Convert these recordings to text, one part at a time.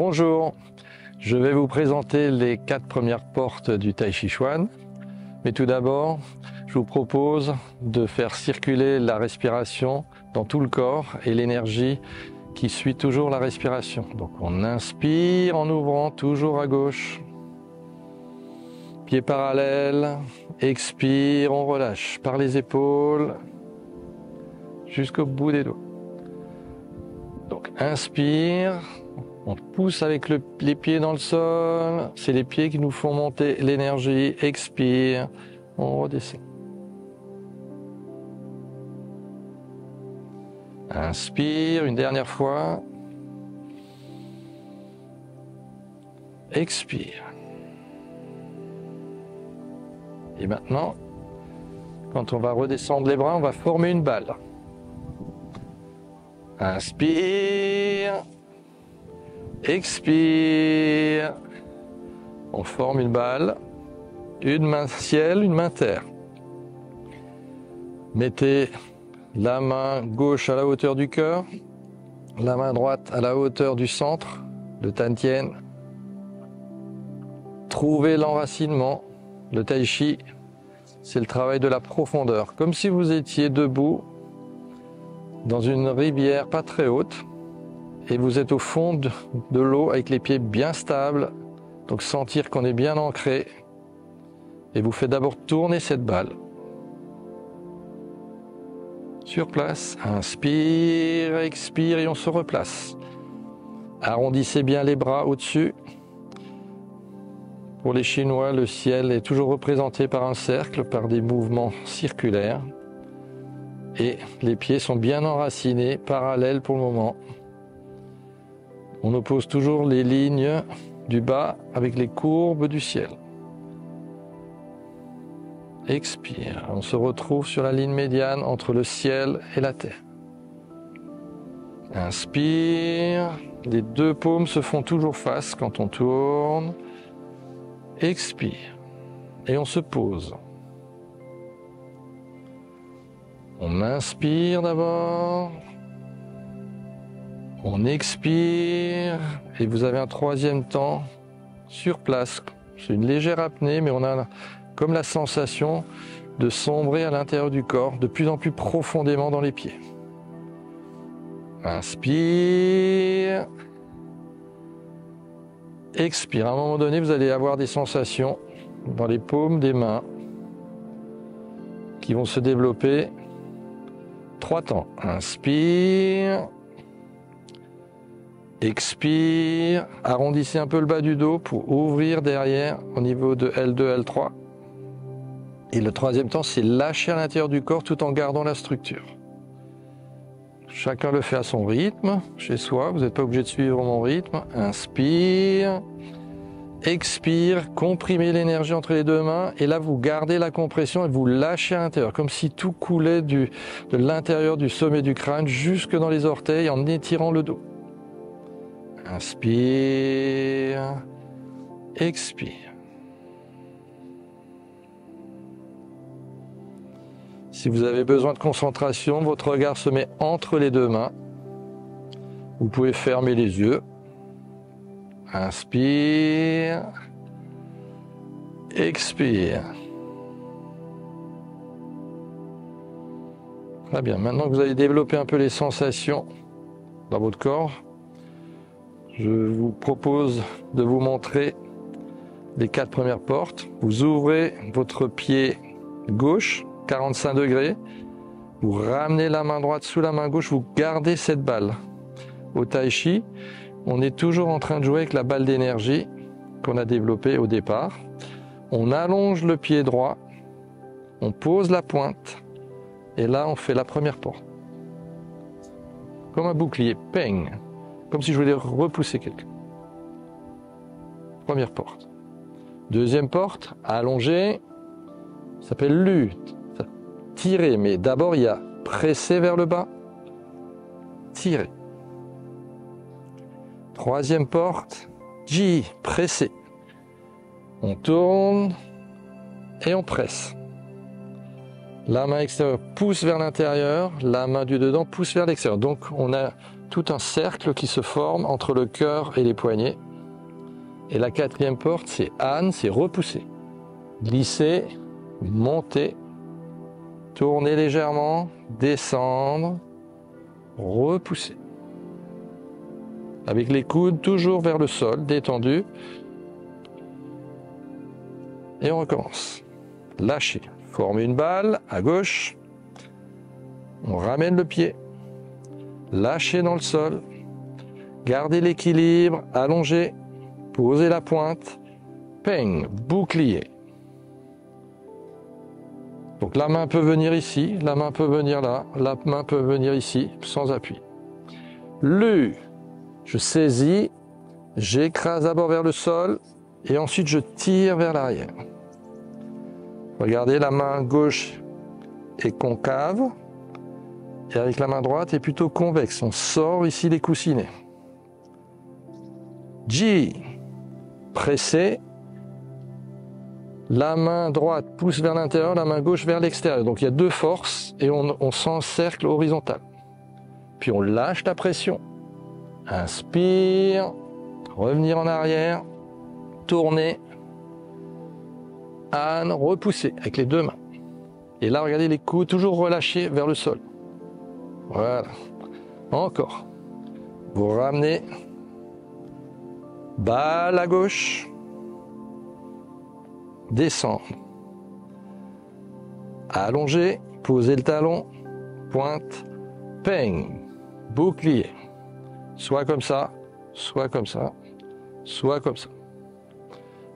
Bonjour, je vais vous présenter les 4 premières portes du Tai Chi Chuan. Mais tout d'abord, je vous propose de faire circuler la respiration dans tout le corps et l'énergie qui suit toujours la respiration. Donc on inspire en ouvrant toujours à gauche. Pieds parallèles, expire, on relâche par les épaules jusqu'au bout des doigts. Donc inspire, on pousse avec les pieds dans le sol, c'est les pieds qui nous font monter l'énergie, expire, on redescend. Inspire une dernière fois, expire. Et maintenant, quand on va redescendre les bras, on va former une balle. Inspire, expire. On forme une balle, une main ciel, une main terre. Mettez la main gauche à la hauteur du cœur, la main droite à la hauteur du centre, le Tantien. Trouvez l'enracinement. Le Tai Chi, c'est le travail de la profondeur, comme si vous étiez debout dans une rivière pas très haute et vous êtes au fond de l'eau avec les pieds bien stables, donc sentir qu'on est bien ancré et vous faites d'abord tourner cette balle. Sur place, inspire, expire et on se replace. Arrondissez bien les bras au-dessus. Pour les Chinois, le ciel est toujours représenté par un cercle, par des mouvements circulaires. Et les pieds sont bien enracinés, parallèles pour le moment. On oppose toujours les lignes du bas avec les courbes du ciel. Expire. On se retrouve sur la ligne médiane entre le ciel et la terre. Inspire. Les deux paumes se font toujours face quand on tourne. Expire et on se pose. On inspire d'abord, on expire et vous avez un troisième temps sur place. C'est une légère apnée mais on a comme la sensation de sombrer à l'intérieur du corps de plus en plus profondément dans les pieds. Inspire. Expire. À un moment donné, vous allez avoir des sensations dans les paumes des mains qui vont se développer. 3 temps. Inspire. Expire. Arrondissez un peu le bas du dos pour ouvrir derrière au niveau de L2, L3. Et le troisième temps, c'est lâcher à l'intérieur du corps tout en gardant la structure. Chacun le fait à son rythme, chez soi, vous n'êtes pas obligé de suivre mon rythme. Inspire, expire, comprimez l'énergie entre les deux mains et là vous gardez la compression et vous lâchez à l'intérieur, comme si tout coulait de l'intérieur du sommet du crâne jusque dans les orteils en étirant le dos. Inspire, expire. Si vous avez besoin de concentration, votre regard se met entre les deux mains. Vous pouvez fermer les yeux. Inspire. Expire. Très bien. Maintenant que vous avez développé un peu les sensations dans votre corps, je vous propose de vous montrer les 4 premières portes. Vous ouvrez votre pied gauche. 45 degrés, vous ramenez la main droite sous la main gauche, vous gardez cette balle. Au Tai Chi, on est toujours en train de jouer avec la balle d'énergie qu'on a développée au départ. On allonge le pied droit, on pose la pointe, et là on fait la première porte. Comme un bouclier, peng, comme si je voulais repousser quelqu'un. Première porte. Deuxième porte, allongée, ça s'appelle Lu. Tirer, mais d'abord il y a presser vers le bas, tirer. Troisième porte, Ji, presser. On tourne et on presse. La main extérieure pousse vers l'intérieur, la main du dedans pousse vers l'extérieur. Donc on a tout un cercle qui se forme entre le cœur et les poignets. Et la quatrième porte, c'est âne, c'est repousser. Glisser, monter, tourner légèrement, descendre, repousser. Avec les coudes toujours vers le sol, détendus. Et on recommence. Lâcher. Former une balle à gauche. On ramène le pied. Lâcher dans le sol. Garder l'équilibre, allonger. Poser la pointe. Peigne, bouclier. Donc la main peut venir ici, la main peut venir là, la main peut venir ici, sans appui. Lu, je saisis, j'écrase d'abord vers le sol et ensuite je tire vers l'arrière. Regardez, la main gauche est concave et avec la main droite est plutôt convexe. On sort ici les coussinets. Ji, pressé. La main droite pousse vers l'intérieur, la main gauche vers l'extérieur. Donc il y a deux forces et on s'encercle horizontal. Puis on lâche la pression. Inspire, revenir en arrière, tourner, âne, repousser avec les deux mains. Et là, regardez les coudes toujours relâchés vers le sol. Voilà. Encore. Vous ramenez. Balle à gauche. Descendre. Allonger, poser le talon, pointe, peigne, bouclier. Soit comme ça, soit comme ça, soit comme ça.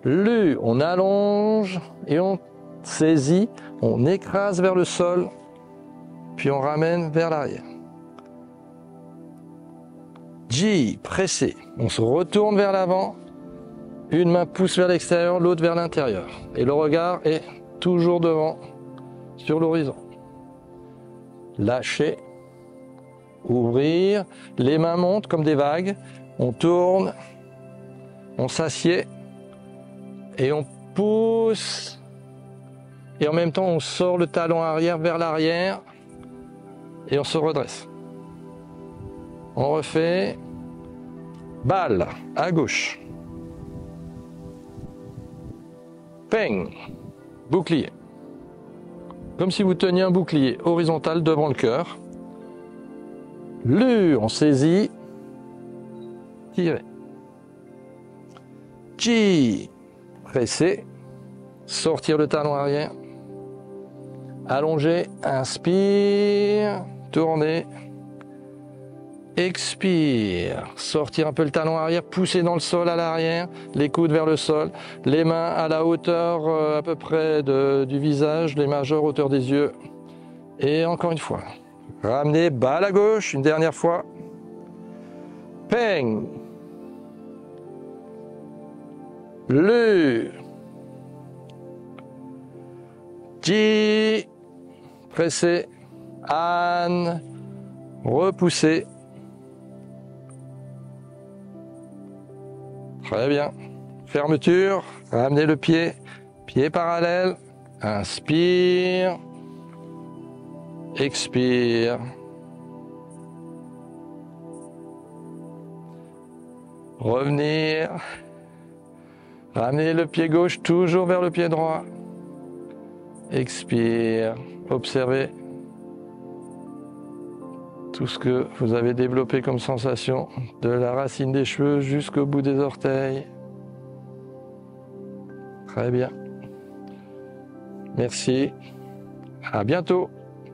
Lu, on allonge et on saisit, on écrase vers le sol, puis on ramène vers l'arrière. Ji, pressé, on se retourne vers l'avant. Une main pousse vers l'extérieur, l'autre vers l'intérieur. Et le regard est toujours devant, sur l'horizon. Lâcher, ouvrir, les mains montent comme des vagues. On tourne, on s'assied et on pousse. Et en même temps, on sort le talon arrière vers l'arrière et on se redresse. On refait. Balle à gauche. Peigne, bouclier. Comme si vous teniez un bouclier horizontal devant le cœur. Lu, on saisit. Tirez. Ji, pressé. Sortir le talon arrière. Allonger, inspire, tourner. Expire, sortir un peu le talon arrière, pousser dans le sol à l'arrière, les coudes vers le sol, les mains à la hauteur à peu près du visage, les majeurs hauteur des yeux. Et encore une fois, ramenez balle à gauche, une dernière fois. Peigne. Lu. Ji. Pressé. Âne. Repoussé. Très bien. Fermeture, ramenez le pied, pied parallèle, inspire, expire. Revenir, ramenez le pied gauche toujours vers le pied droit, expire, observez tout ce que vous avez développé comme sensation, de la racine des cheveux jusqu'au bout des orteils. Très bien. Merci. À bientôt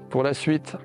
pour la suite.